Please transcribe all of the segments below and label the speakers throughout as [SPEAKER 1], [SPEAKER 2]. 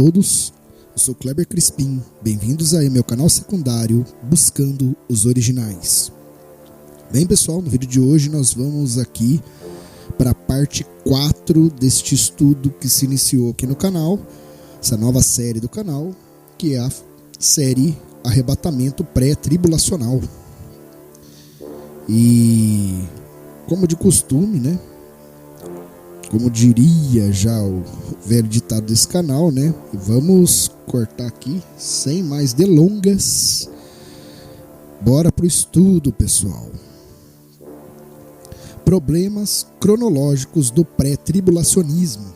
[SPEAKER 1] todos, eu sou Kleber Crispim, bem-vindos aí ao meu canal secundário Buscando os Originais. Bem pessoal, no vídeo de hoje nós vamos aqui para a parte 4 deste estudo que se iniciou aqui no canal, essa nova série do canal, que é a série Arrebatamento Pré-Tribulacional. E como de costume, né? Como diria já o velho ditado desse canal, né? Vamos cortar aqui sem mais delongas. Bora pro estudo, pessoal. Problemas cronológicos do pré-tribulacionismo.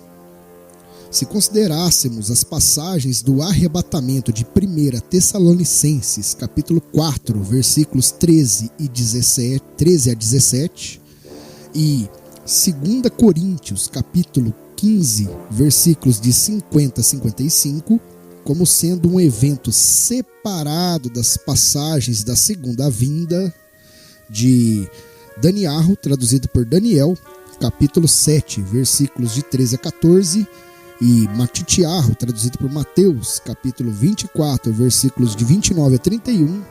[SPEAKER 1] Se considerássemos as passagens do arrebatamento de 1 Tessalonicenses, capítulo 4, versículos 13 a 17, e 2 Coríntios, capítulo 15, versículos de 50 a 55, como sendo um evento separado das passagens da segunda vinda de Daniel, traduzido por Daniel, capítulo 7, versículos de 13 a 14, e Matitiarro, traduzido por Mateus, capítulo 24, versículos de 29 a 31,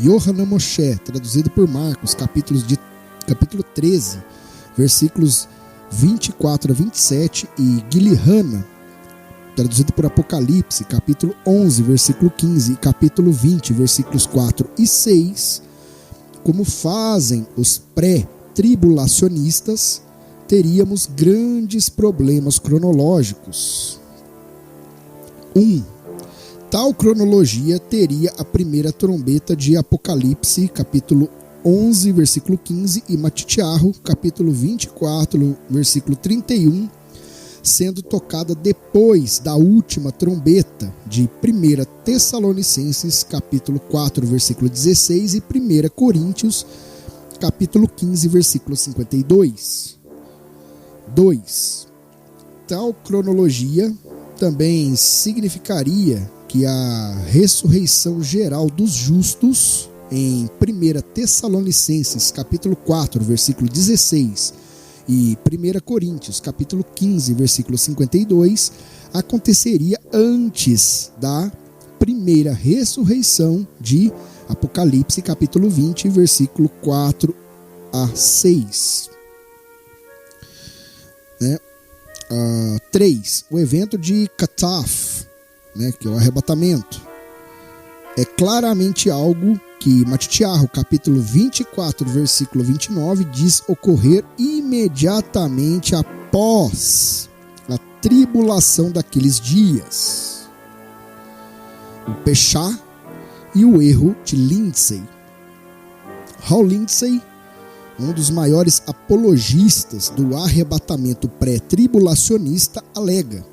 [SPEAKER 1] Yohanan Moshe, traduzido por Marcos, capítulo 13, versículos 24 a 27, e Gilihana, traduzido por Apocalipse, capítulo 11, versículo 15, e capítulo 20, versículos 4 e 6, como fazem os pré-tribulacionistas, teríamos grandes problemas cronológicos. 1. Tal cronologia teria a primeira trombeta de Apocalipse, capítulo 11, versículo 15, e Matitiarro, capítulo 24, versículo 31, sendo tocada depois da última trombeta de 1 Tessalonicenses, capítulo 4, versículo 16, e 1 Coríntios, capítulo 15, versículo 52. 2. Tal cronologia também significaria que a ressurreição geral dos justos em 1 Tessalonicenses, capítulo 4, versículo 16, e 1 Coríntios, capítulo 15, versículo 52, aconteceria antes da primeira ressurreição de Apocalipse, capítulo 20, versículo 4 a 6. 3. O evento de Kataf, que é o arrebatamento, é claramente algo que Matitiarro, capítulo 24, versículo 29, diz ocorrer imediatamente após a tribulação daqueles dias. O Pechá e o erro de Lindsay. Hal Lindsay, um dos maiores apologistas do arrebatamento pré-tribulacionista, alega: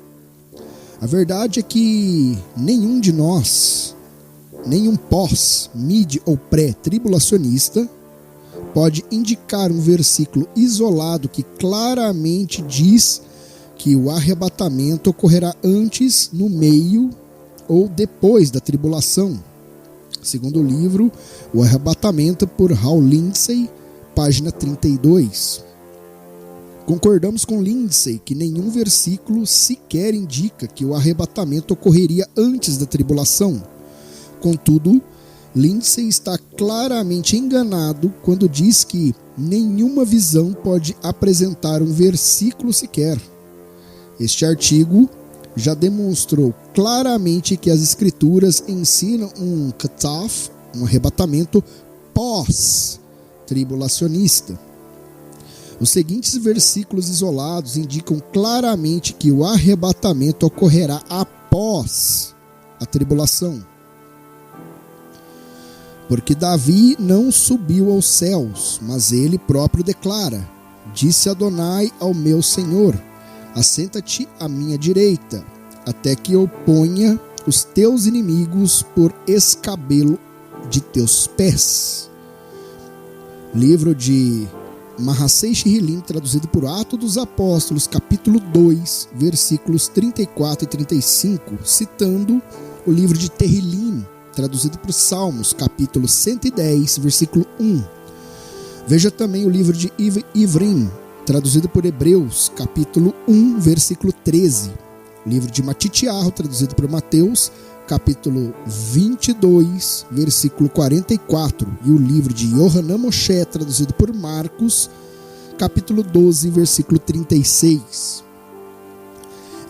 [SPEAKER 1] a verdade é que nenhum de nós, nenhum pós, mid ou pré-tribulacionista pode indicar um versículo isolado que claramente diz que o arrebatamento ocorrerá antes, no meio ou depois da tribulação. Segundo o livro O Arrebatamento, por Hal Lindsay, página 32. Concordamos com Lindsay que nenhum versículo sequer indica que o arrebatamento ocorreria antes da tribulação. Contudo, Lindsay está claramente enganado quando diz que nenhuma visão pode apresentar um versículo sequer. Este artigo já demonstrou claramente que as escrituras ensinam um kataf, um arrebatamento pós-tribulacionista. Os seguintes versículos isolados indicam claramente que o arrebatamento ocorrerá após a tribulação. Porque Davi não subiu aos céus, mas ele próprio declara: disse Adonai ao meu Senhor: assenta-te à minha direita, até que eu ponha os teus inimigos por escabelo de teus pés. Livro de Mahassei Shirilim, traduzido por Atos dos Apóstolos, capítulo 2, versículos 34 e 35, citando o livro de Terrilim, traduzido por Salmos, capítulo 110, versículo 1. Veja também o livro de Ivrim, traduzido por Hebreus, capítulo 1, versículo 13. livro de Matitiarro, traduzido por Mateus, capítulo 22, versículo 44, e o livro de Yohanan Moshe, traduzido por Marcos, capítulo 12, versículo 36.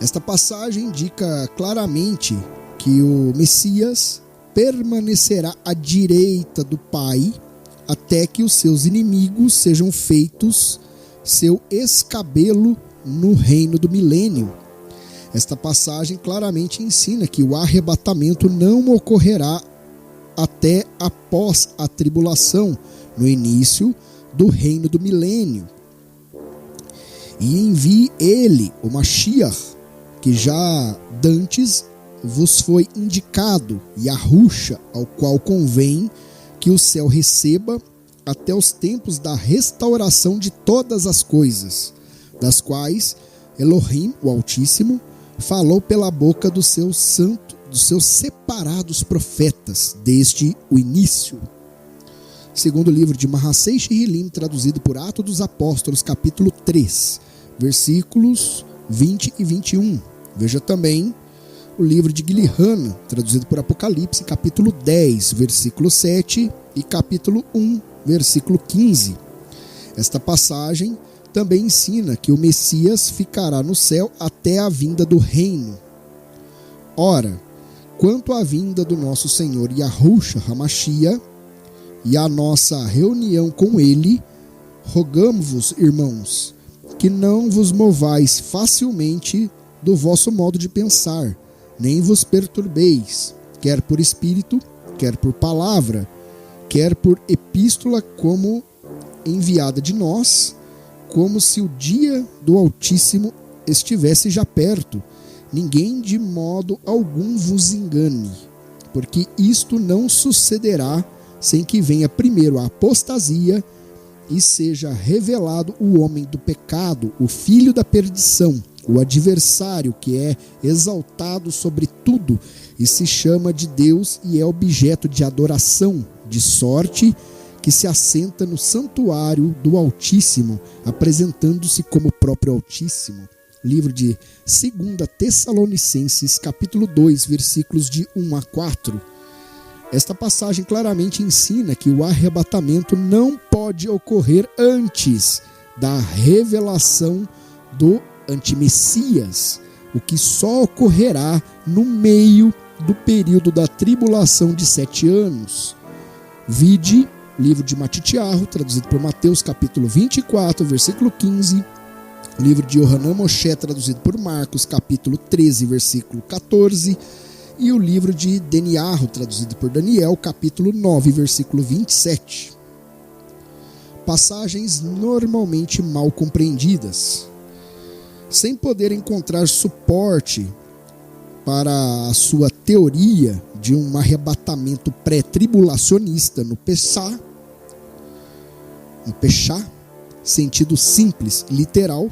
[SPEAKER 1] Esta passagem indica claramente que o Messias permanecerá à direita do Pai até que os seus inimigos sejam feitos seu escabelo no reino do milênio. Esta passagem claramente ensina que o arrebatamento não ocorrerá até após a tribulação, no início do reino do milênio. E envie ele, o Mashiach, que já dantes vos foi indicado, Yahushua, ao qual convém que o céu receba até os tempos da restauração de todas as coisas, das quais Elohim, o Altíssimo, falou pela boca dos seus separados profetas, desde o início. Segundo o livro de Mahassei Shihilim, traduzido por Atos dos Apóstolos, capítulo 3, versículos 20 e 21. Veja também o livro de Gilihana, traduzido por Apocalipse, capítulo 10, versículo 7 e capítulo 1, versículo 15. Esta passagem também ensina que o Messias ficará no céu até a vinda do reino. Ora, quanto à vinda do nosso Senhor Yahushua HaMashiach e a nossa reunião com ele, rogamo-vos, irmãos, que não vos movais facilmente do vosso modo de pensar, nem vos perturbeis, quer por espírito, quer por palavra, quer por epístola como enviada de nós, como se o dia do Altíssimo estivesse já perto. Ninguém de modo algum vos engane, porque isto não sucederá sem que venha primeiro a apostasia e seja revelado o homem do pecado, o filho da perdição, o adversário que é exaltado sobre tudo e se chama de Deus e é objeto de adoração, de sorte que se assenta no santuário do Altíssimo, apresentando-se como o próprio Altíssimo. Livro de 2 Tessalonicenses, capítulo 2, versículos de 1 a 4. Esta passagem claramente ensina que o arrebatamento não pode ocorrer antes da revelação do antimessias, o que só ocorrerá no meio do período da tribulação de 7 anos. Vide livro de Matitiarro, traduzido por Mateus, capítulo 24, versículo 15, livro de Yohanan Moshe, traduzido por Marcos, capítulo 13, versículo 14, e o livro de Deniarro, traduzido por Daniel, capítulo 9, versículo 27. Passagens normalmente mal compreendidas. Sem poder encontrar suporte para a sua teoria de um arrebatamento pré-tribulacionista no Peshá, sentido simples, literal,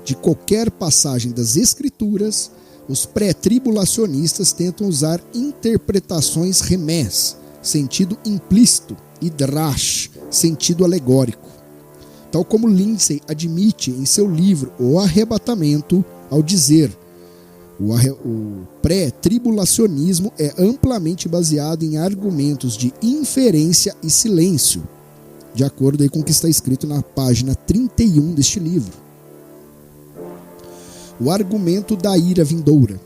[SPEAKER 1] de qualquer passagem das Escrituras, os pré-tribulacionistas tentam usar interpretações remés, sentido implícito, e drash, sentido alegórico. Tal como Lindsay admite em seu livro O Arrebatamento, ao dizer: o pré-tribulacionismo é amplamente baseado em argumentos de inferência e silêncio, de acordo aí com o que está escrito na página 31 deste livro. O argumento da ira vindoura.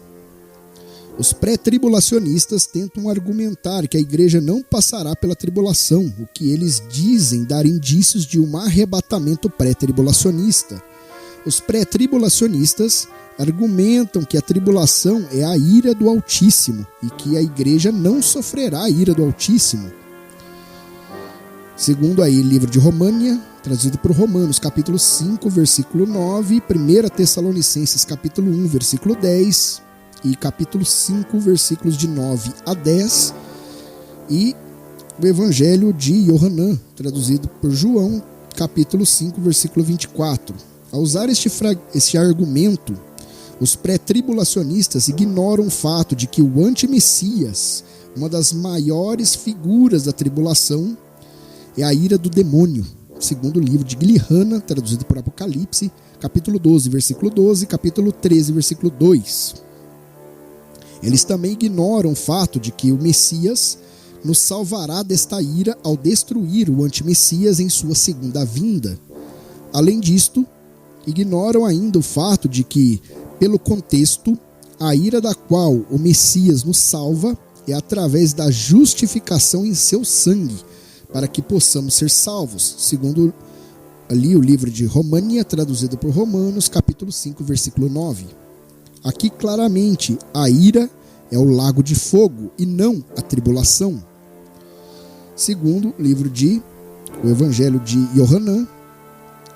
[SPEAKER 1] Os pré-tribulacionistas tentam argumentar que a igreja não passará pela tribulação, o que eles dizem dar indícios de um arrebatamento pré-tribulacionista. Os pré-tribulacionistas argumentam que a tribulação é a ira do Altíssimo e que a igreja não sofrerá a ira do Altíssimo. Segundo aí, livro de România, traduzido por Romanos, capítulo 5, versículo 9, 1 Tessalonicenses, capítulo 1, versículo 10, e capítulo 5, versículos de 9 a 10, e o Evangelho de Yohanan, traduzido por João, capítulo 5, versículo 24. Ao usar este argumento, os pré-tribulacionistas ignoram o fato de que o antimessias, uma das maiores figuras da tribulação, é a ira do demônio, segundo o livro de Gilihana, traduzido por Apocalipse, capítulo 12, versículo 12, capítulo 13, versículo 2. Eles também ignoram o fato de que o Messias nos salvará desta ira ao destruir o antimessias em sua segunda vinda. Além disto, ignoram ainda o fato de que, pelo contexto, a ira da qual o Messias nos salva é através da justificação em seu sangue, para que possamos ser salvos, segundo ali o livro de România, traduzido por Romanos, capítulo 5, versículo 9. Aqui claramente a ira é o lago de fogo e não a tribulação. Segundo o Evangelho de Yohanan,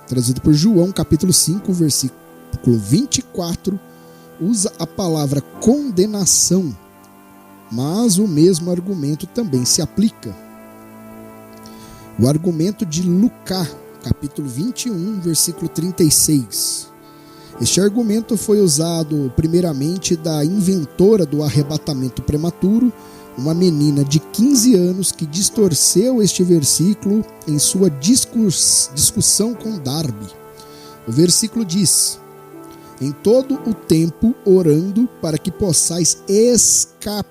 [SPEAKER 1] traduzido por João, capítulo 5, versículo 24, usa a palavra condenação, mas o mesmo argumento também se aplica. O argumento de Lucas, capítulo 21, versículo 36. Este argumento foi usado primeiramente da inventora do arrebatamento prematuro, uma menina de 15 anos que distorceu este versículo em sua discussão com Darby. O versículo diz: em todo o tempo orando para que possais escapar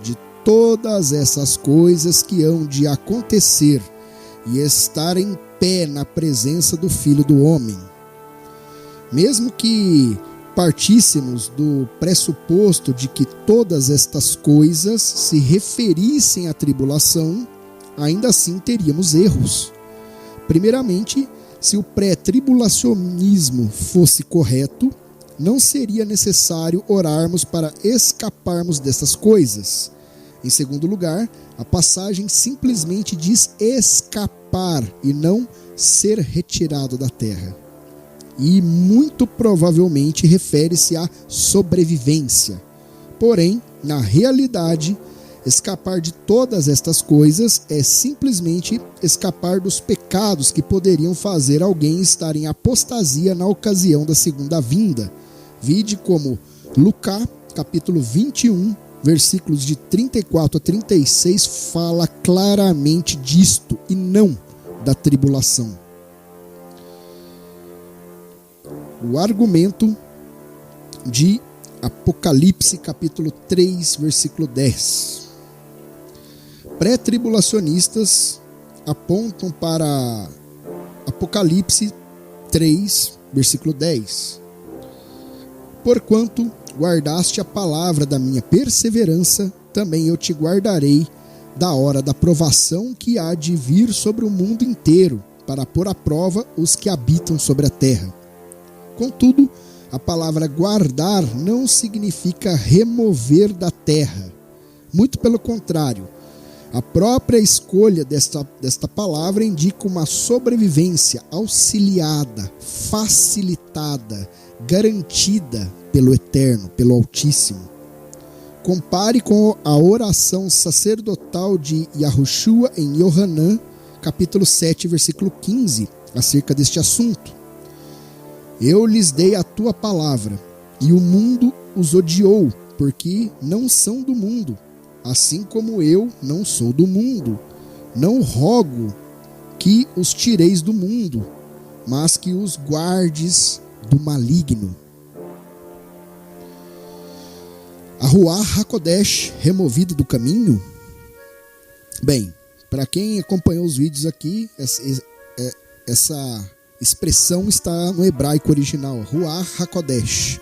[SPEAKER 1] de todas essas coisas que hão de acontecer e estar em pé na presença do Filho do Homem. Mesmo que partíssemos do pressuposto de que todas estas coisas se referissem à tribulação, ainda assim teríamos erros. Primeiramente, se o pré-tribulacionismo fosse correto, não seria necessário orarmos para escaparmos dessas coisas. Em segundo lugar, a passagem simplesmente diz escapar e não ser retirado da terra. E muito provavelmente refere-se à sobrevivência. Porém, na realidade, escapar de todas estas coisas é simplesmente escapar dos pecados que poderiam fazer alguém estar em apostasia na ocasião da segunda vinda. Vide como Lucas, capítulo 21, versículos de 34 a 36, fala claramente disto e não da tribulação. O argumento de Apocalipse, capítulo 3, versículo 10. Pré-tribulacionistas apontam para Apocalipse 3, versículo 10. Porquanto guardaste a palavra da minha perseverança, também eu te guardarei da hora da provação que há de vir sobre o mundo inteiro, para pôr à prova os que habitam sobre a terra. Contudo, a palavra guardar não significa remover da terra. Muito pelo contrário, a própria escolha desta palavra indica uma sobrevivência auxiliada, facilitada, garantida pelo Eterno, pelo Altíssimo. Compare com a oração sacerdotal de Yahushua em Yohanan, capítulo 7, versículo 15, acerca deste assunto. Eu lhes dei a tua palavra, e o mundo os odiou, porque não são do mundo, assim como eu não sou do mundo. Não rogo que os tireis do mundo, mas que os guardes do maligno. A Ruach HaKodesh removida do caminho? Bem, para quem acompanhou os vídeos aqui, essa expressão está no hebraico original, Ruach HaKodesh,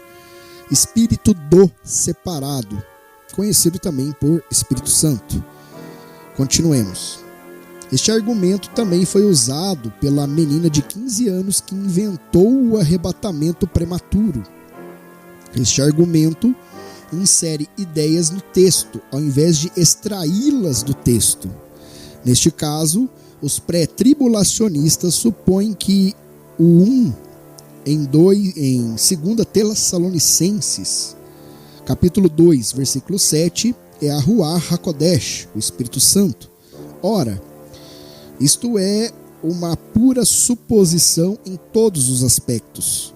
[SPEAKER 1] Espírito do separado, conhecido também por Espírito Santo. Continuemos. Este argumento também foi usado pela menina de 15 anos que inventou o arrebatamento prematuro. Este argumento insere ideias no texto, ao invés de extraí-las do texto. Neste caso, os pré-tribulacionistas supõem que o 1 em 2 Tessalonicenses, capítulo 2, versículo 7, é a Ruach HaKodesh, o Espírito Santo. Ora, isto é uma pura suposição em todos os aspectos.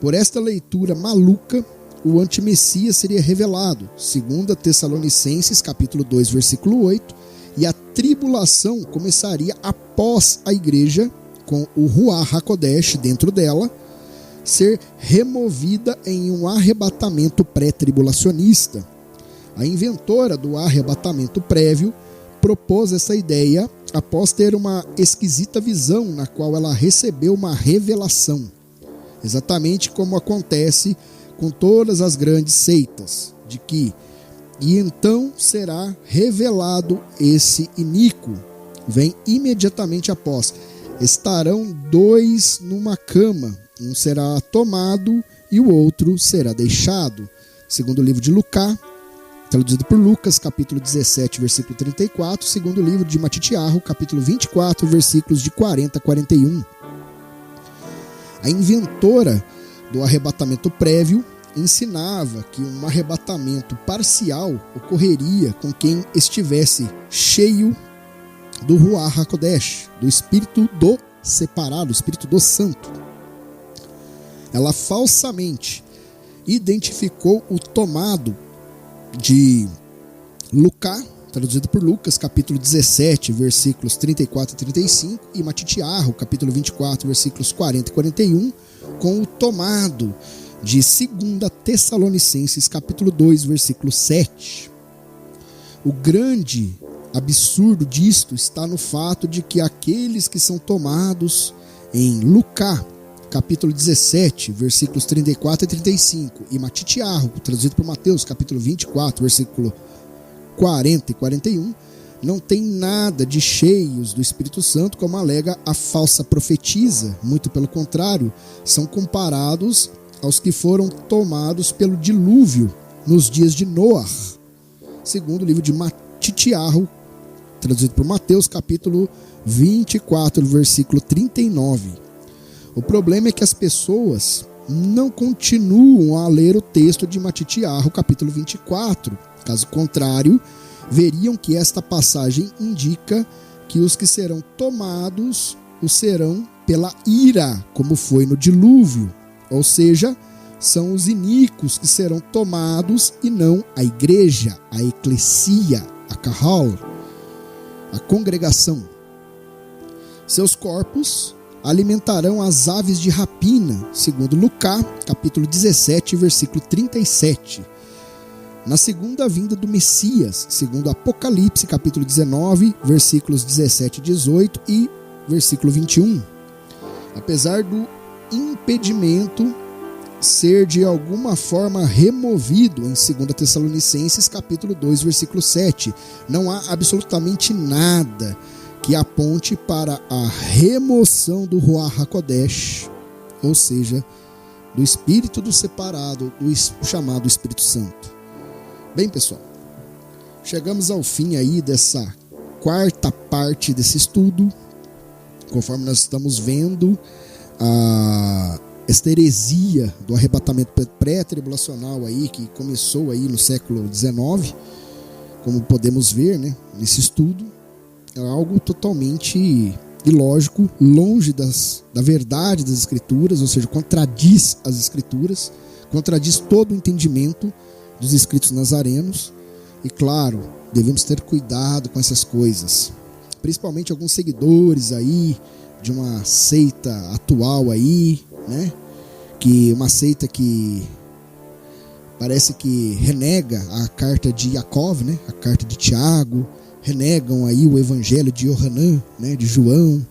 [SPEAKER 1] Por esta leitura maluca, o antimessias seria revelado, 2 Tessalonicenses, capítulo 2, versículo 8, e a tribulação começaria após a igreja, com o Ruach HaKodesh dentro dela, ser removida em um arrebatamento pré-tribulacionista. A inventora do arrebatamento prévio propôs essa ideia após ter uma esquisita visão na qual ela recebeu uma revelação, exatamente como acontece com todas as grandes seitas, de que e então será revelado esse iníquo. Vem imediatamente após. Estarão dois numa cama, um será tomado e o outro será deixado. Segundo o livro de Lucas, traduzido por Lucas, capítulo 17, versículo 34, segundo o livro de Matitiarro, capítulo 24, versículos de 40 a 41. A inventora do arrebatamento prévio ensinava que um arrebatamento parcial ocorreria com quem estivesse cheio do Ruach HaKodesh, do Espírito do separado, o Espírito do Santo. Ela falsamente identificou o tomado de Lucas, traduzido por Lucas, capítulo 17, versículos 34 e 35, e Matitiarro, capítulo 24, versículos 40 e 41, com o tomado de 2 Tessalonicenses, capítulo 2, versículo 7. O grande absurdo disto está no fato de que aqueles que são tomados em Lucas, capítulo 17, versículos 34 e 35, e Matitiarro, traduzido por Mateus, capítulo 24, versículo 40 e 41, não tem nada de cheios do Espírito Santo, como alega a falsa profetisa. Muito pelo contrário, são comparados aos que foram tomados pelo dilúvio nos dias de Noar, segundo o livro de Matitiarro, traduzido por Mateus, capítulo 24, versículo 39. O problema é que as pessoas não continuam a ler o texto de Matitiarro, capítulo 24. Caso contrário, veriam que esta passagem indica que os que serão tomados o serão pela ira, como foi no dilúvio. Ou seja, são os iníquos que serão tomados e não a igreja, a eclesia, a kahal, a congregação. Seus corpos alimentarão as aves de rapina, segundo Lucas, capítulo 17, versículo 37. Na segunda vinda do Messias, segundo Apocalipse, capítulo 19, versículos 17 e 18 e versículo 21. Apesar do impedimento ser de alguma forma removido em 2 Tessalonicenses, capítulo 2, versículo 7, não há absolutamente nada que aponte para a remoção do Ruach HaKodesh, ou seja, do Espírito do separado, do chamado Espírito Santo. Bem, pessoal, chegamos ao fim aí dessa quarta parte desse estudo. Conforme nós estamos vendo, esta heresia do arrebatamento pré-tribulacional aí, que começou aí no século XIX, como podemos ver, né, nesse estudo, é algo totalmente ilógico, longe da verdade das Escrituras, ou seja, contradiz as Escrituras, contradiz todo o entendimento dos escritos nazarenos. E claro, devemos ter cuidado com essas coisas, principalmente alguns seguidores aí de uma seita atual aí, né? Que uma seita que parece que renega a carta de Jacob, né? A carta de Tiago, renegam aí o evangelho de Yohanan, né? De João,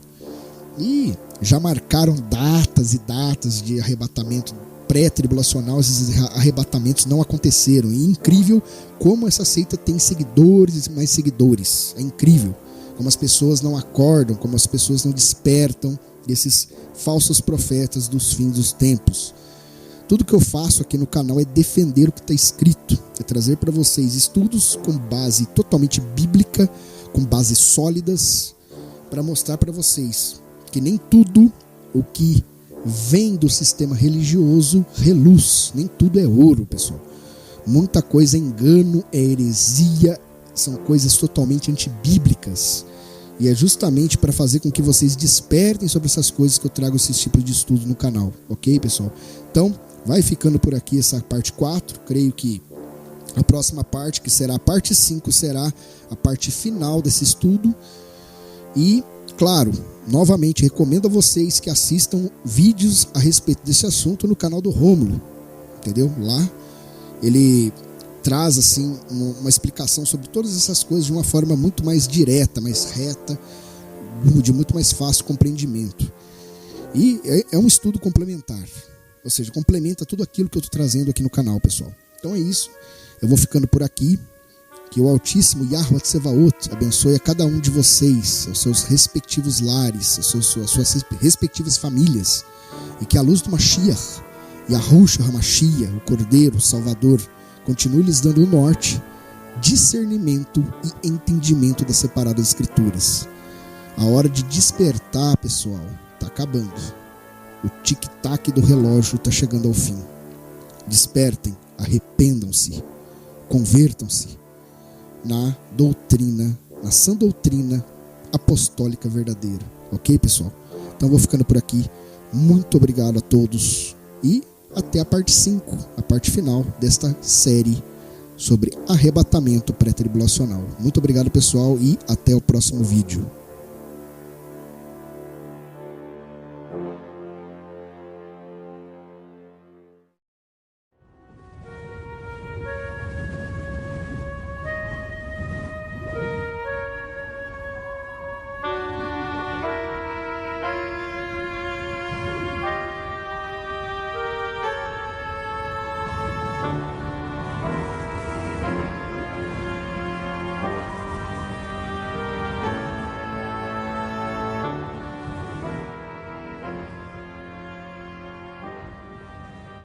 [SPEAKER 1] e já marcaram datas e datas de arrebatamento pré-tribulacional. Esses arrebatamentos não aconteceram. E é incrível como essa seita tem seguidores e mais seguidores. É incrível como as pessoas não acordam, como as pessoas não despertam desses falsos profetas dos fins dos tempos. Tudo que eu faço aqui no canal é defender o que está escrito, é trazer para vocês estudos com base totalmente bíblica, com bases sólidas, para mostrar para vocês que nem tudo o que vem do sistema religioso reluz, nem tudo é ouro, pessoal. Muita coisa é engano, é heresia, são coisas totalmente antibíblicas. E é justamente para fazer com que vocês despertem sobre essas coisas que eu trago esses tipos de estudo no canal, ok, pessoal? Então, vai ficando por aqui essa parte 4, creio que a próxima parte, que será a parte 5, será a parte final desse estudo. E, claro, novamente recomendo a vocês que assistam vídeos a respeito desse assunto no canal do Rômulo, entendeu? Lá ele traz assim uma explicação sobre todas essas coisas de uma forma muito mais direta, mais reta, de muito mais fácil compreendimento. E é um estudo complementar, ou seja, complementa tudo aquilo que eu estou trazendo aqui no canal, pessoal. Então é isso, eu vou ficando por aqui. Que o Altíssimo Yahuwah Tsevaot abençoe a cada um de vocês, aos seus respectivos lares, às suas respectivas famílias, e que a luz do Mashiach, Yahushua HaMashiach, o Cordeiro, o Salvador, continue lhes dando o norte, discernimento e entendimento das separadas Escrituras. A hora de despertar, pessoal, está acabando. O tic-tac do relógio está chegando ao fim. Despertem, arrependam-se, convertam-se na doutrina, na sã doutrina apostólica verdadeira. Ok, pessoal? Então vou ficando por aqui. Muito obrigado a todos e até a parte 5, a parte final desta série sobre arrebatamento pré-tribulacional. Muito obrigado, pessoal, e até o próximo vídeo.